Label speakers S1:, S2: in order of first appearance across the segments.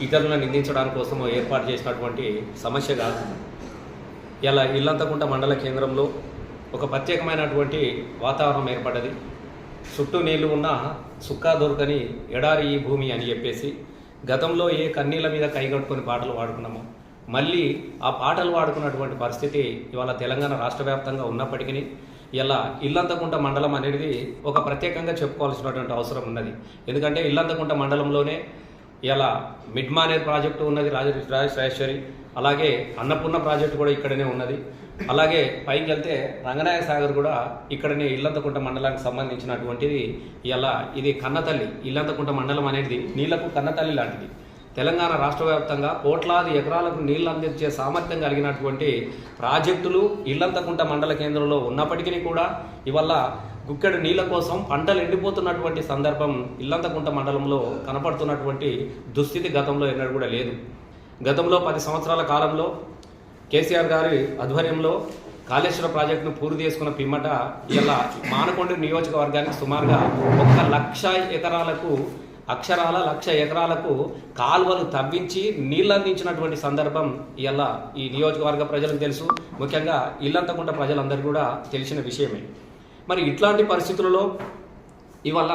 S1: ఇతరులను నిందించడానికి కోసం ఏర్పాటు చేసినటువంటి సమస్య కాదు. ఇలా ఇల్లంతకుంట మండల కేంద్రంలో ఒక ప్రత్యేకమైనటువంటి వాతావరణం ఏర్పడ్డది. చుట్టూ నీళ్లు ఉన్న సుక్కా దొరకని ఎడారి ఈ భూమి అని చెప్పేసి గతంలో ఏ కన్నీళ్ళ మీద కైగట్టుకొని పాటలు పాడుకున్నామో మళ్ళీ ఆ పాటలు పాడుకున్నటువంటి పరిస్థితి ఇవాళ తెలంగాణ రాష్ట్ర వ్యాప్తంగా ఉన్నప్పటికీ ఇలా ఇల్లంతకుంట మండలం అనేది ఒక ప్రత్యేకంగా చెప్పుకోవాల్సినటువంటి అవసరం ఉన్నది. ఎందుకంటే ఇల్లంతకుంట మండలంలోనే ఇలా మిడ్మానేర్ ప్రాజెక్టు ఉన్నది, రాజరాజేశ్వరి, అలాగే అన్నపూర్ణ ప్రాజెక్టు కూడా ఇక్కడనే ఉన్నది. అలాగే పైకి వెళ్తే రంగనాయక సాగర్ కూడా ఇక్కడనే ఇల్లంతకుంట మండలానికి సంబంధించినటువంటిది. ఇలా ఇది కన్నతల్లి. ఇల్లంతకుంట మండలం అనేది నీళ్లకు కన్నతల్లి లాంటిది. తెలంగాణ రాష్ట్ర వ్యాప్తంగా కోట్లాది ఎకరాలకు నీళ్లు అందించే సామర్థ్యం కలిగినటువంటి ప్రాజెక్టులు ఇల్లంతకుంట మండల కేంద్రంలో ఉన్నప్పటికీ కూడా ఇవాళ గుక్కెడు నీళ్ల కోసం పంటలు ఎండిపోతున్నటువంటి సందర్భం ఇల్లంతకుంట మండలంలో కనపడుతున్నటువంటి దుస్థితి గతంలో ఎన్నడూ కూడా లేదు. గతంలో 10 సంవత్సరాల కాలంలో కేసీఆర్ గారి ఆధ్వర్యంలో కాళేశ్వర ప్రాజెక్టును పూర్తి చేసుకున్న పిమ్మట ఇలా మానకొండ నియోజకవర్గానికి సుమారుగా 1,00,000 ఎకరాలకు అక్షరాల 1,00,000 ఎకరాలకు కాలువలు తవ్వించి నీళ్ళు అందించినటువంటి సందర్భం ఇలా ఈ నియోజకవర్గ ప్రజలకు తెలుసు. ముఖ్యంగా ఇల్లంతకుంట ప్రజలందరూ కూడా తెలిసిన విషయమే. మరి ఇట్లాంటి పరిస్థితులలో ఇవాళ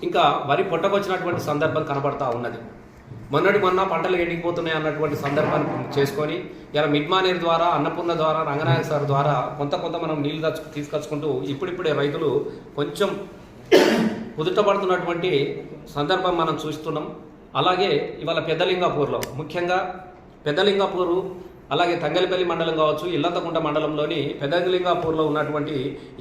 S1: ఇంకా వరి పొట్టకొచ్చినటువంటి సందర్భం కనబడతా ఉన్నది. మొన్న పంటలు ఎండిపోతున్నాయి అన్నటువంటి సందర్భాన్ని చేసుకొని ఇలా మిడ్మానేర్ ద్వారా, అన్నపూర్ణ ద్వారా, రంగనాయక సార్ ద్వారా కొంత మనం నీళ్లు తీసుకొచ్చుకుంటూ ఇప్పుడిప్పుడే రైతులు కొంచెం కుదుటపడుతున్నటువంటి సందర్భం మనం చూస్తున్నాం. అలాగే ఇవాళ పెద్దలింగాపూర్లో, ముఖ్యంగా పెద్దలింగాపూరు, అలాగే తంగలిపల్లి మండలం కావచ్చు, ఇల్లంతకుంట మండలంలోని పెద్దలింగాపూర్లో ఉన్నటువంటి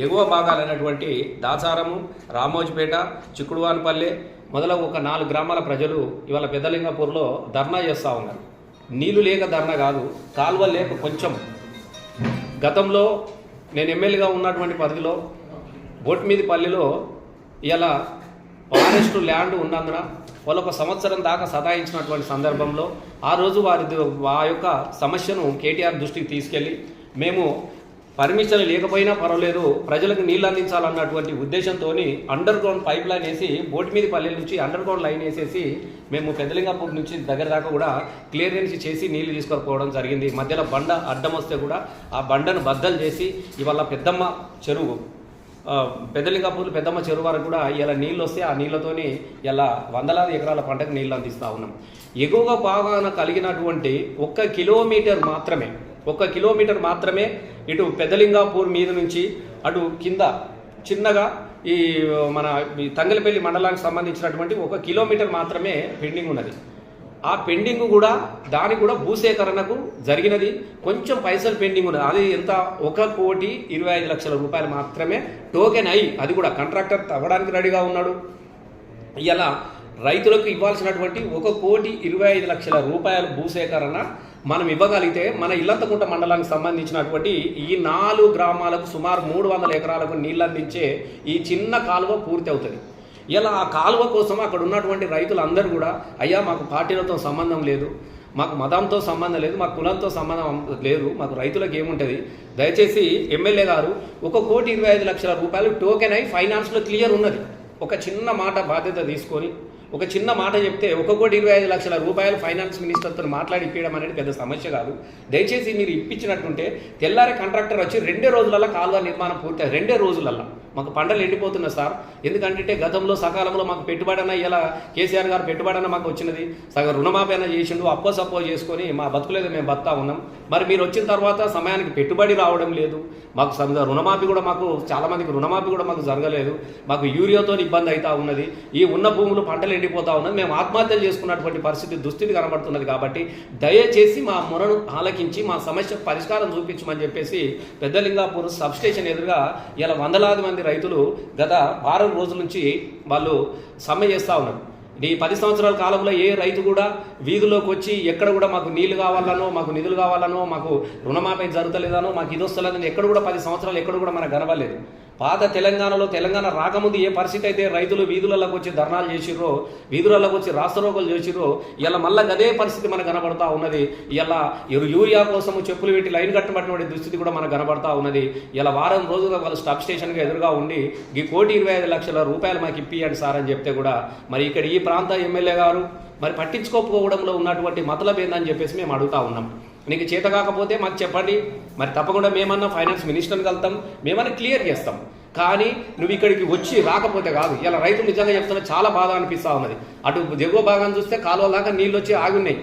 S1: ఎగువ భాగాలైనటువంటి దాచారము, రామోజిపేట, చిక్కుడువానిపల్లె మొదలగు ఒక 4 గ్రామాల ప్రజలు ఇవాళ పెద్దలింగాపూర్లో ధర్నా చేస్తూ ఉన్నారు. నీళ్లు లేక ధర్నా కాదు, కాలువలు లేక కొంచెం. గతంలో నేను ఎమ్మెల్యేగా ఉన్నటువంటి పరిధిలో బోట్మీది పల్లెలో ఇలా ఫారెస్ట్ ల్యాండ్ ఉన్నందున వాళ్ళు 1 సంవత్సరం దాకా సతాయించినటువంటి సందర్భంలో ఆ రోజు ఆ యొక్క సమస్యను కేటీఆర్ దృష్టికి తీసుకెళ్ళి మేము పర్మిషన్ లేకపోయినా పర్వాలేదు ప్రజలకు నీళ్ళు అందించాలన్నటువంటి ఉద్దేశంతో అండర్ గ్రౌండ్ పైప్ లైన్ వేసి బోట్మీది పల్లెల నుంచి అండర్ గ్రౌండ్ లైన్ వేసేసి మేము పెద్దలింగాపూర్ నుంచి దగ్గర దాకా కూడా క్లియరెన్స్ చేసి నీళ్లు తీసుకుపోవడం జరిగింది. మధ్యలో బండ అడ్డం వస్తే కూడా ఆ బండను బద్దలు చేసి ఇవాళ పెద్దమ్మ చెరువు, పెద్దలింగాపూర్ పెద్దమ్మ చెరువు వరకు కూడా ఇలా నీళ్ళు వస్తే ఆ నీళ్లతోని ఇలా వందలాది ఎకరాల పంటకు నీళ్ళు అందిస్తూ ఉన్నాం. ఎగువ భాగాన కలిగినటువంటి 1 కిలోమీటర్ మాత్రమే ఇటు పెద్దలింగాపూర్ మీద నుంచి అటు కింద చిన్నగా ఈ మన తంగలిపల్లి మండలానికి సంబంధించినటువంటి 1 కిలోమీటర్ మాత్రమే పెండింగ్ ఉన్నది. ఆ పెండింగ్ కూడా దానికి కూడా భూసేకరణకు జరిగినది, కొంచెం పైసలు పెండింగ్ ఉన్నది. అది ఎంత 1,25,00,000 రూపాయలు మాత్రమే టోకెన్ అయ్యి, అది కూడా కాంట్రాక్టర్ తవ్వడానికి రెడీగా ఉన్నాడు. ఇలా రైతులకు ఇవ్వాల్సినటువంటి 1,25,00,000 రూపాయల భూసేకరణ మనం ఇవ్వగలిగితే మన ఇల్లంతకుంట మండలానికి సంబంధించినటువంటి ఈ 4 గ్రామాలకు సుమారు 300 ఎకరాలకు నీళ్ళు అందించే ఈ చిన్న కాలువ పూర్తి అవుతుంది. ఇలా ఆ కాలువ కోసం అక్కడ ఉన్నటువంటి రైతులందరూ కూడా అయ్యా మాకు పార్టీలతో సంబంధం లేదు, మాకు మతంతో సంబంధం లేదు, మాకు కులంతో సంబంధం లేదు, మాకు రైతులకు ఏముంటుంది, దయచేసి ఎమ్మెల్యే గారు 1,25,00,000 రూపాయలు టోకెన్ అయి ఫైనాన్స్లో క్లియర్ ఉన్నది. ఒక చిన్న మాట బాధ్యత తీసుకొని ఒక చిన్న మాట చెప్తే 1,25,00,000 రూపాయలు ఫైనాన్స్ మినిస్టర్తో మాట్లాడి ఇప్పించడం అనేది పెద్ద సమస్య కాదు. దయచేసి మీరు ఇప్పించినట్టుంటే తెల్లారి కాంట్రాక్టర్ వచ్చి 2 రోజులలో కాలువ నిర్మాణం పూర్తి 2 రోజులలో మాకు పంటలు ఎండిపోతున్నాయి సార్. ఎందుకంటే గతంలో సకాలంలో మాకు పెట్టుబడి ఇలా కేసీఆర్ గారు పెట్టుబడి మాకు వచ్చినది, సగం రుణమాఫీ అయినా చేసిండు, సప్పో చేసుకొని మా బతుకులేదు మేము బతా ఉన్నాం. మరి మీరు వచ్చిన తర్వాత సమయానికి పెట్టుబడి రావడం లేదు, మాకు రుణమాఫీ కూడా మాకు చాలామందికి రుణమాఫీ కూడా మాకు జరగలేదు, మాకు యూరియాతో ఇబ్బంది అవుతా ఉన్నది, ఈ ఉన్న భూములు పంటలు ఎండిపోతా ఉన్నది, మేము ఆత్మహత్యలు చేసుకున్నటువంటి దుస్థితి కనబడుతున్నది. కాబట్టి దయచేసి మా మొరను ఆలకించి మా సమస్య పరిష్కారం చూపించమని చెప్పేసి పెద్దలింగాపూర్ సబ్స్టేషన్ ఎదురుగా ఇలా వందలాది మంది రైతులు గత 6 రోజుల నుంచి వాళ్ళు సమ్మె చేస్తూ ఉన్నారు. ఈ 10 సంవత్సరాల కాలంలో ఏ రైతు కూడా వీధిలోకి వచ్చి ఎక్కడ కూడా మాకు నీళ్లు కావాలనో, మాకు నిధులు కావాలనో, మాకు రుణమాఫీ జరుగుతలేదనో, మాకు ఇది వస్తలేదని ఎక్కడ కూడా 10 సంవత్సరాలు ఎక్కడ కూడా మనకు కనబడలేదు. పాత తెలంగాణలో తెలంగాణ రాకముందు ఏ పరిస్థితి అయితే రైతులు వీధులలోకి వచ్చి ధర్నాలు చేసిర్రో, వీధులలోకి వచ్చి రాస్తారోకలు చేసిర్రో, ఇలా మళ్ళీ అదే పరిస్థితి మనకు కనబడతా ఉన్నది. ఇలా యూరియా కోసం చెప్పులు పెట్టి లైన్ కట్టబడినటువంటి దుస్థితి కూడా మనకు కనబడతా ఉన్నది. ఇలా వారం రోజులుగా వాళ్ళు స్టాప్ స్టేషన్గా ఎదురుగా ఉండి ఈ 1,25,00,000 రూపాయలు మాకు ఇప్పియండి సార్ అని చెప్తే కూడా మరి ఇక్కడ ఈ ప్రాంత ఎమ్మెల్యే గారు మరి పట్టించుకోకపోవడంలో ఉన్నటువంటి మతలబ్ ఏందని చెప్పేసి మేము అడుగుతా ఉన్నాం. నీకు చేత కాకపోతే మాకు చెప్పండి, మరి తప్పకుండా మేమన్నా ఫైనాన్స్ మినిస్టర్ని కలుతాం, మేమన్నా క్లియర్ చేస్తాం. కానీ నువ్వు ఇక్కడికి వచ్చి రాకపోతే కాదు. ఇలా రైతులు నిజంగా చెప్తున్నా చాలా బాధ అనిపిస్తూ ఉన్నది. అటు దిగువ భాగాన్ని చూస్తే కాలువ దాకా నీళ్ళు వచ్చి ఆగి ఉన్నాయి,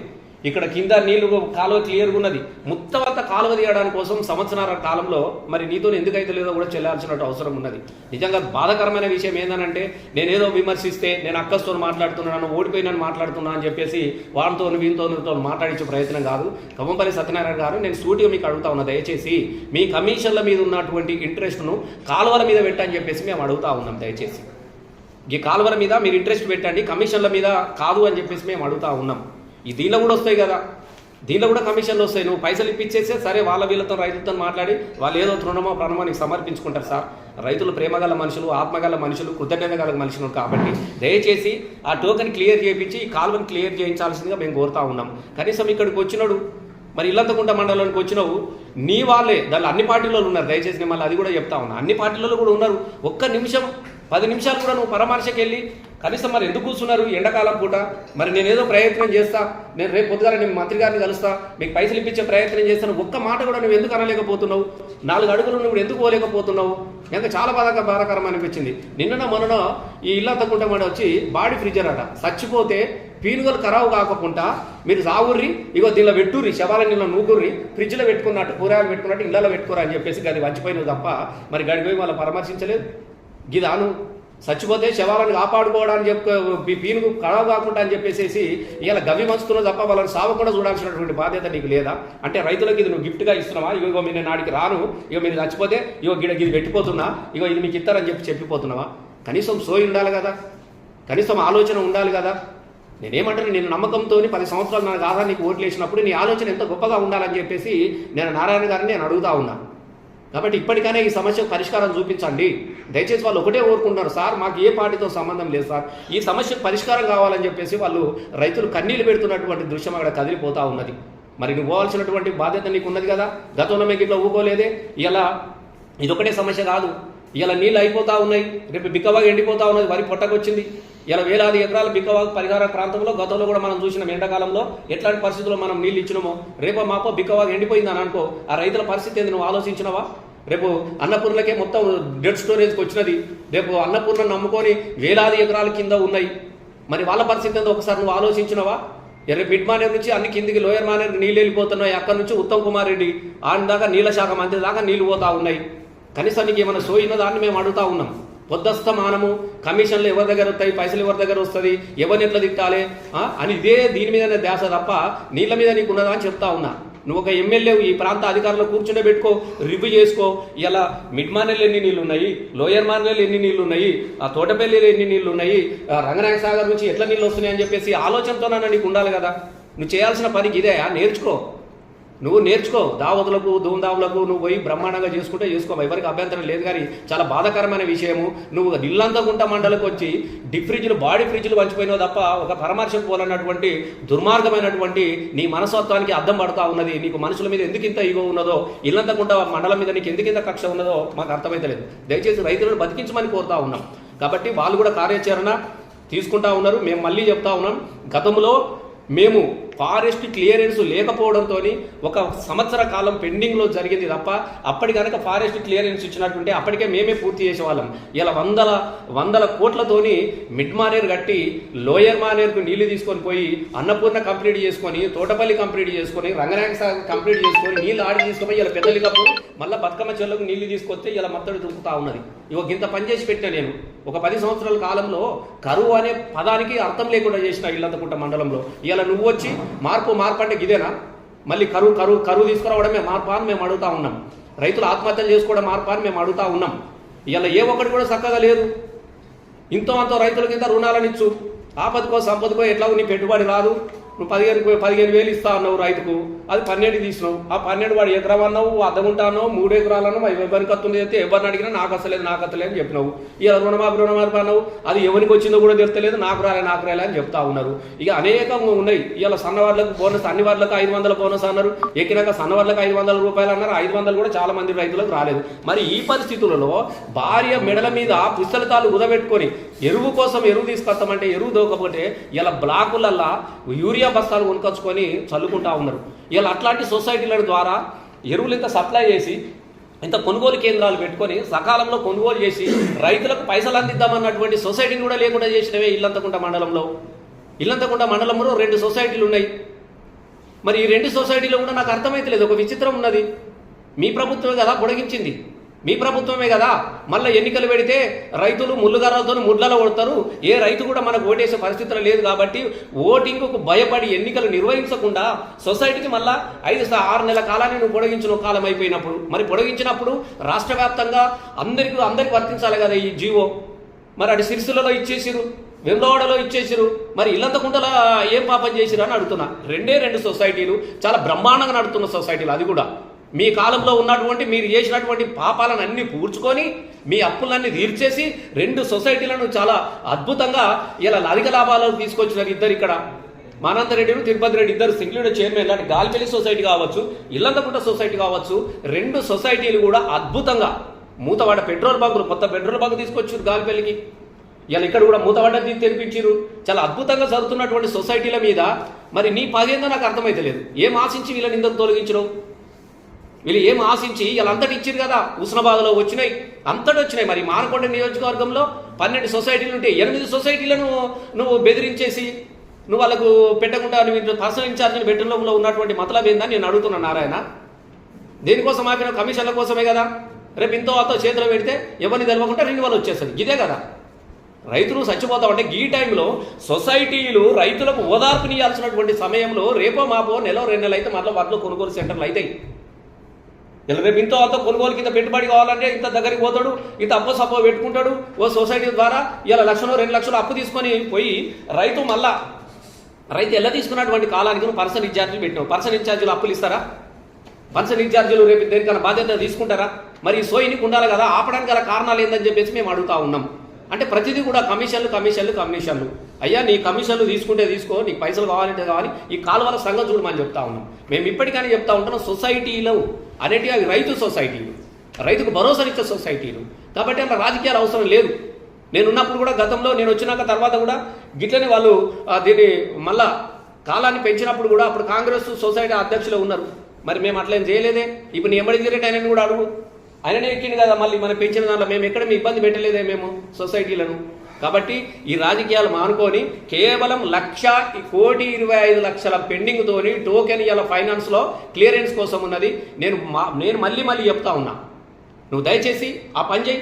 S1: ఇక్కడ కింద నీళ్లు కాలువ క్లియర్గా ఉన్నది. మొత్తం అంతా కాలువ తీయడానికి కోసం సంవత్సరాల కాలంలో మరి నీతో ఎందుకైతే లేదో కూడా చెల్లాల్సినట్టు అవసరం ఉన్నది. నిజంగా బాధాకరమైన విషయం ఏంటంటే, నేనేదో విమర్శిస్తే నేను అక్కస్తో మాట్లాడుతున్నాను, ఓడిపోయినని మాట్లాడుతున్నా అని చెప్పేసి వాళ్ళతో వీళ్ళతో మాట్లాడించే ప్రయత్నం కాదు. కవ్వంపల్లి సత్యనారాయణ గారు, నేను సూటిగా మీకు అడుగుతా ఉన్నా, దయచేసి మీ కమిషన్ల మీద ఉన్నటువంటి ఇంట్రెస్ట్ను కాలువల మీద పెట్టని చెప్పేసి మేము అడుగుతా ఉన్నాం. దయచేసి ఈ కాలువల మీద మీరు ఇంట్రెస్ట్ పెట్టండి, కమిషన్ల మీద కాదు అని చెప్పేసి మేము అడుగుతా ఉన్నాం. ఈ దీనిలో కూడా వస్తాయి కదా, దీనిలో కూడా కమిషన్లు వస్తాయి. నువ్వు పైసలు ఇప్పించేస్తే సరే, వాళ్ళ వీళ్ళతో రైతులతో మాట్లాడి వాళ్ళు ఏదో తృణమో ప్రణమో నీకు సమర్పించుకుంటారు. సార్, రైతులు ప్రేమగల మనుషులు, ఆత్మగల మనుషులు, కృతజ్ఞత గల మనుషులు. కాబట్టి దయచేసి ఆ టోకెన్ క్లియర్ చేయించి ఈ కాలువని క్లియర్ చేయించాల్సిందిగా మేము కోరుతా ఉన్నాం. కనీసం ఇక్కడికి వచ్చినాడు, మరి ఇల్లంతకుంట మండలానికి వచ్చినావు, నీ వాళ్ళే దానిలో అన్ని పార్టీలలో ఉన్నారు. దయచేసి నేను మళ్ళీ అది కూడా చెప్తా ఉన్నా, అన్ని పార్టీలలో కూడా ఉన్నారు. ఒక్క నిమిషం 10 నిమిషాలు కూడా నువ్వు పరామర్శకి వెళ్ళి కనీసం మరి ఎందుకు కూర్చున్నారు ఎండాకాలం పూట, మరి నేనేదో ప్రయత్నం చేస్తా, నేను రేపు పొద్దుగాల నేను మంత్రి గారిని కలుస్తా, మీకు పైసలు ఇప్పించే ప్రయత్నం చేస్తాను, ఒక్క మాట కూడా నువ్వు ఎందుకు అనలేకపోతున్నావు? 4 అడుగులు నువ్వు ఎందుకు పోలేకపోతున్నావు? ఇంకా చాలా బాధాకరం అనిపించింది. నిన్న మొన్న ఈ ఇల్లంతకుంట మాట వచ్చి బాడీ ఫ్రిడ్జర్ అట, చచ్చిపోతే పీనుగలు ఖరాబు కాకుండా మీరు సాగుర్రి, ఇగో దీనిలో పెట్టుర్రి, శవాల నీళ్ళ నూగుర్రి, ఫ్రిడ్జ్లో పెట్టుకున్నట్టు, కూరగాయలు పెట్టుకున్నట్టు ఇళ్ళలో పెట్టుకోరా అని చెప్పేసి అది వంచిపోయినవు తప్ప మరి గడిపోయి వాళ్ళ పరామర్శించలేదు. గిదాను చచ్చిపోతే శవాలను కాపాడుకోవడానికి పీనుగు ఖరాబు కాకుండా అని చెప్పేసి ఇలా గవి మంచుతున్నావు తప్ప వాళ్ళని సావకుండా చూడాల్సినటువంటి బాధ్యత నీకు లేదా? అంటే రైతులకు ఇది నువ్వు గిఫ్ట్గా ఇస్తున్నావా? ఇగో మీరు నాడికి రాను, ఇగో మీరు చచ్చిపోతే ఇగో ఇది పెట్టిపోతున్నా, ఇగో ఇది మీకు ఇస్తారని చెప్పిపోతున్నావా? కనీసం సోయి ఉండాలి కదా, కనీసం ఆలోచన ఉండాలి కదా. నేనేమంటాను, నేను నమ్మకంతో 10 సంవత్సరాలు నాకు ఆధార నీకు ఓట్లు వేసినప్పుడు నీ ఆలోచన ఎంత గొప్పగా ఉండాలని చెప్పేసి నేను నారాయణ గారిని నేను అడుగుతా ఉన్నా. కాబట్టి ఇప్పటికైనా ఈ సమస్యకు పరిష్కారం చూపించండి. దయచేసి వాళ్ళు ఒకటే కోరుకుంటున్నారు, సార్ మాకు ఏ పార్టీతో సంబంధం లేదు సార్, ఈ సమస్యకు పరిష్కారం కావాలని చెప్పేసి వాళ్ళు రైతులు కన్నీళ్లు పెడుతున్నటువంటి దృశ్యం అక్కడ కదిలిపోతూ ఉన్నది. మరి నువ్వు పోవాల్సినటువంటి బాధ్యత నీకు ఉన్నది కదా. గతంలో మీకు ఇట్లా ఊకోలేదే, ఇలా ఇదొకటే సమస్య కాదు, ఇలా నీళ్ళు అయిపోతూ ఉన్నాయి, రేపు బిక్కవాగా ఎండిపోతూ ఉన్నది, వరి పొట్టకొచ్చింది. ఇలా వేలాది ఎకరాల బిక్కవాగు పరిహార ప్రాంతంలో గతంలో కూడా మనం చూసినాం, ఎండాకాలంలో ఎట్లాంటి పరిస్థితుల్లో మనం నీళ్ళు ఇచ్చినామో, రేపో మాపో బిక్కవాగు ఎండిపోయిందని అనుకో, ఆ రైతుల పరిస్థితి ఏంది నువ్వు ఆలోచించినవా? రేపు అన్నపూర్ణకే మొత్తం డెడ్ స్టోరేజ్కి వచ్చినది, రేపు అన్నపూర్ణను నమ్ముకొని వేలాది ఎకరాల కింద ఉన్నాయి, మరి వాళ్ళ పరిస్థితి ఏందో ఒకసారి నువ్వు ఆలోచించినవా? రేపు మిడ్ మానేర్ నుంచి అన్ని కిందికి లోయర్ మానేర్కి నీళ్ళు వెళ్ళిపోతున్నాయి, అక్కడి నుంచి ఉత్తమ్ కుమార్ రెడ్డి ఆయన దాకా నీళ్ళ శాఖ మంత్రి దాకా నీళ్లు పోతా ఉన్నాయి. కనీసం నీకు ఏమైనా సోయిన దాన్ని మేము అడుగుతా ఉన్నాం. పొద్దస్తమానము కమిషన్లు ఎవరి దగ్గర వస్తాయి, పైసలు ఎవరి దగ్గర వస్తుంది, ఎవరిని ఎట్లా తిట్టాలి అని ఇదే దీని మీదనే ధ్యాస తప్ప నీళ్ళ మీద నీకు ఉన్నదా అని చెప్తా ఉన్నా. నువ్వు ఒక ఎమ్మెల్యే ఈ ప్రాంత అధికారులు కూర్చునే పెట్టుకో, రివ్యూ చేసుకో. ఇలా మిడ్ మానేర్లు ఎన్ని నీళ్ళు ఉన్నాయి, లోయర్ మానేర్లు ఎన్ని నీళ్ళు ఉన్నాయి, ఆ తోటపల్లిలో ఎన్ని నీళ్ళు ఉన్నాయి, రంగనాయక సాగర్ నుంచి ఎట్లా నీళ్ళు వస్తున్నాయి అని చెప్పేసి ఆలోచనతోనన్నా నీకు ఉండాలి కదా. నువ్వు చేయాల్సిన పనికి ఇదే, నేర్చుకో, నువ్వు నేర్చుకో. దావతులకు ధూమ్ధాములకు నువ్వు పోయి బ్రహ్మాండంగా చేసుకుంటే చేసుకో, ఎవరికి అభ్యంతరం లేదు. కానీ చాలా బాధాకరమైన విషయము, నువ్వు ఇల్లంతకుంట మండలికి వచ్చి బాడీ ఫ్రిడ్జ్లు వంచిపోయినావు తప్ప ఒక పరామర్శకు పోలన్నటువంటి దుర్మార్గమైనటువంటి నీ మనస్తత్వానికి అద్దం పడుతూ ఉన్నది. నీకు మనుషుల మీద ఎందుకు ఇంత ఈగో ఉన్నదో, ఇల్లంతకుంట మండలం మీద నీకు ఎందుకు ఇంత కక్ష ఉన్నదో మాకు అర్థమైతలేదు. దయచేసి రైతులను బతికించమని కోరుతా ఉన్నాం. కాబట్టి వాళ్ళు కూడా కార్యాచరణ తీసుకుంటా ఉన్నారు. మేము మళ్ళీ చెప్తా ఉన్నాం, గతంలో మేము ఫారెస్ట్ క్లియరెన్స్ లేకపోవడంతో 1 సంవత్సర కాలం పెండింగ్లో జరిగింది తప్ప అప్పటి కనుక ఫారెస్ట్ క్లియరెన్స్ ఇచ్చినట్టుంటే అప్పటికే మేమే పూర్తి చేసేవాళ్ళం. ఇలా వందల కోట్లతోని మిడ్ మానేర్ కట్టి లోయర్ మానేర్కు నీళ్లు తీసుకొని పోయి అన్నపూర్ణ కంప్లీట్ చేసుకొని, తోటపల్లి కంప్లీట్ చేసుకొని, రంగనాయక సాగర్ కంప్లీట్ చేసుకొని, నీళ్ళు ఆడి తీసుకొని ఇలా పెద్దలికప్పుడు మళ్ళీ బతుకమ్మ చెల్లకు నీళ్లు తీసుకొస్తే ఇలా మత్తడి దుంకుతా ఉన్నది. ఇంత పని చేసి పెట్టిన నేను ఒక 10 సంవత్సరాల కాలంలో కరువు అనే పదానికి అర్థం లేకుండా చేసిన ఇల్లంతకుంట మండలంలో. ఇలా నువ్వు వచ్చి మార్పు అంటే ఇదేనా? మళ్ళీ కరువు తీసుకురావడమే మార్పు అని మేము అడుగుతా ఉన్నాం. రైతులు ఆత్మహత్యలు చేసుకోవడం మార్పు అని మేము అడుగుతా ఉన్నాం. ఇలా ఏ ఒక్కటి కూడా చక్కగా లేదు. అంతో రైతుల కింద రుణాలను ఇచ్చు, ఆపదకో సంపదకో ఎట్లా నీ పెట్టుబడి రాదు. నువ్వు 15,000 ఇస్తా అన్నావు రైతుకు, అది 12 తీసినావు. ఆ 12 వాడు ఎకరం అన్నావు, అర్ధగుంట అన్నావు, 3 ఎకరాలు అన్నావు, ఎవరికి వస్తుంది అయితే ఎవరిని అడిగినా నాకు అసలేదు అని చెప్పినావు. ఇలా రుణమాఫీ అన్నావు, అది ఎవరికి వచ్చిందో కూడా తెలుస్తలేదు, నాకు రాలే అని చెప్తా ఉన్నారు. ఇక అనేకంగా ఉన్నాయి. ఇలా సన్నవాళ్ళకు బోనస్, అన్ని వాళ్ళకు 500 బోనస్ అన్నారు, ఎక్కినాక సన్నవాళ్ళకు 500 రూపాయలు అన్నారు. 500 కూడా చాలా మంది రైతులకు రాలేదు. మరి ఈ పరిస్థితులలో భార్య మెడల మీద పుస్తలతాలు ఉదబెట్టుకొని ఎరువు కోసం ఎరువు తీసుకొస్తామంటే ఎరువు దొరకకపోతే ఇలా బ్లాకులల్లా యూరియా బస్తాలు కొనుకొచ్చుకొని చల్లుకుంటా ఉన్నారు. ఇలా అట్లాంటి సొసైటీల ద్వారా ఎరువులు ఇంత సప్లై చేసి ఇంత కొనుగోలు కేంద్రాలు పెట్టుకొని సకాలంలో కొనుగోలు చేసి రైతులకు పైసలు అందిద్దామన్నటువంటి సొసైటీని కూడా లేకుండా చేసినవే ఇల్లంతకుంట మండలంలో. ఇల్లంతకుంట మండలంలో 2 సొసైటీలు ఉన్నాయి. మరి ఈ 2 సొసైటీలో కూడా నాకు అర్థమైతలేదు. ఒక విచిత్రం ఉన్నది. మీ ప్రభుత్వమే కదా పొడిగించింది, మీ ప్రభుత్వమే కదా మళ్ళీ ఎన్నికలు పెడితే రైతులు ముళ్ళుగారాలతో ముడ్లలో కొడతారు. ఏ రైతు కూడా మనకు ఓటేసే పరిస్థితులు లేదు కాబట్టి ఓటింగ్కు భయపడి ఎన్నికలు నిర్వహించకుండా సొసైటీకి మళ్ళా 5-6 నెలల కాలాన్ని నువ్వు పొడిగించిన కాలం అయిపోయినప్పుడు, మరి పొడిగించినప్పుడు రాష్ట్ర వ్యాప్తంగా అందరికి వర్తించాలి కదా ఈ జీవో. మరి అటు సిరిసిల్లలో ఇచ్చేసిరు, వెమ్లవాడలో ఇచ్చేసిరు, మరి ఇల్లంతకుంటలో ఏం పాపం చేసిరు అని అడుగుతున్నా. 2 సొసైటీలు చాలా బ్రహ్మాండంగా నడుతున్న సొసైటీలు. అది కూడా మీ కాలంలో ఉన్నటువంటి మీరు చేసినటువంటి పాపాలను అన్ని పూడ్చుకొని మీ అప్పులన్నీ తీర్చేసి 2 సొసైటీలను చాలా అద్భుతంగా ఇలా అధిక లాభాలకు తీసుకొచ్చినారు ఇద్దరు. ఇక్కడ మానందరెడ్డిను తిరుపతి రెడ్డి ఇద్దరు సింగిల్ చైర్మన్. లాంటి గాలిపల్లి సొసైటీ కావచ్చు, ఇల్లంతకుంట సొసైటీ కావచ్చు, 2 సొసైటీలు కూడా అద్భుతంగా మూతవాడ పెట్రోల్ బంకులు, కొత్త పెట్రోల్ బంక్ తీసుకొచ్చారు గాలిపల్లికి. ఇలా ఇక్కడ కూడా మూతవాడ తెరిపించారు. చాలా అద్భుతంగా జరుగుతున్నటువంటి సొసైటీల మీద మరి నీ పదేందో నాకు అర్థమైతలేదు. ఏం ఆశించి వీళ్ళని ఇందుకు తొలగించడం? వీళ్ళు ఏం ఆశించి ఇలా అంతటి ఇచ్చారు కదా. హుస్నాబాద్లో వచ్చినాయి, అంతటి వచ్చినాయి. మరి మానకొండ నియోజకవర్గంలో 12 సొసైటీలు ఉంటే 8 సొసైటీలను నువ్వు బెదిరించేసి నువ్వు వాళ్ళకు పెట్టకుండా నువ్వు పర్సనల్ ఇన్ఛార్జిని బెడ్రూమ్లో ఉన్నటువంటి మతలబ్ ఏందని నేను అడుగుతున్నాను. నారాయణ, దేనికోసం ఆపిన? కమిషన్ల కోసమే కదా. రేపు ఇంతో అతో చేతిలో పెడితే ఎవరిని తెలవకుండా రెన్యువల్ వచ్చేస్తుంది. ఇదే కదా రైతులు చచ్చిపోతామంటే. ఈ టైంలో సొసైటీలు రైతులకు ఓదార్పునియాల్సినటువంటి సమయంలో రేపో మాపో నెల 2 నెలలు అయితే మళ్ళీ వాటిలో కొనుగోలు సెంటర్లు అవుతాయి. ఇలా రేపు ఇంతో అంత కొనుగోలు కింద పెట్టుబడి కావాలంటే ఇంత దగ్గరికి పోతాడు, ఇంత అప్పు సప్పో పెట్టుకుంటాడు. ఓ సొసైటీ ద్వారా ఇలా 1 లక్షలు 2 లక్షలు అప్పు తీసుకొని పోయి రైతు ఎలా తీసుకున్నటువంటి కాలానికి నువ్వు పర్సనల్ ఇన్ఛార్జీలు పెట్టినావు. పర్సనల్ ఇన్ఛార్జీలు అప్పులు ఇస్తారా? పర్సనల్ ఇన్ఛార్జీలు రేపు దేనికన్నా బాధ్యత తీసుకుంటారా? మరి ఈ సోయినికి ఉండాలి కదా. ఆపడానికి గల కారణాలు ఏందని చెప్పేసి మేము అడుగుతా ఉన్నాం. అంటే ప్రతిదీ కూడా కమిషన్లు. అయ్యా నీ కమిషన్లు తీసుకుంటే తీసుకో, నీకు పైసలు కావాలంటే కావాలి. ఈ కాలువల సంగతి చూడమని చెప్తా ఉన్నాం. మేము ఇప్పటికైనా చెప్తా ఉంటున్నాం. సొసైటీలు అనేటివి అవి రైతు సొసైటీలు, రైతుకు భరోసానిచ్చే సొసైటీలు. కాబట్టి అలా రాజకీయాలు అవసరం లేదు. నేనున్నప్పుడు కూడా గతంలో నేను వచ్చినాక తర్వాత కూడా గిట్లనే వాళ్ళు దీన్ని మళ్ళా కాలాన్ని పెంచినప్పుడు కూడా అప్పుడు కాంగ్రెస్ సొసైటీ అధ్యక్షులు ఉన్నారు. మరి మేము అట్లా ఏం చేయలేదే. ఇప్పుడు నీ ఎంబడి గిరెట్ ఆయనని కూడా అడుగు, ఆయననే ఎక్కింది కదా. మళ్ళీ మనం పెంచిన దాంట్లో మేము ఎక్కడ మీ ఇబ్బంది పెట్టలేదే మేము సొసైటీలను. కాబట్టి ఈ రాజకీయాలు మానుకొని కేవలం 1,25,00,000 పెండింగ్ తోని టోకెన్ ఇవాళ ఫైనాన్స్లో క్లియరెన్స్ కోసం ఉన్నది. నేను మళ్ళీ చెప్తా ఉన్నా, నువ్వు దయచేసి ఆ పని చేయి.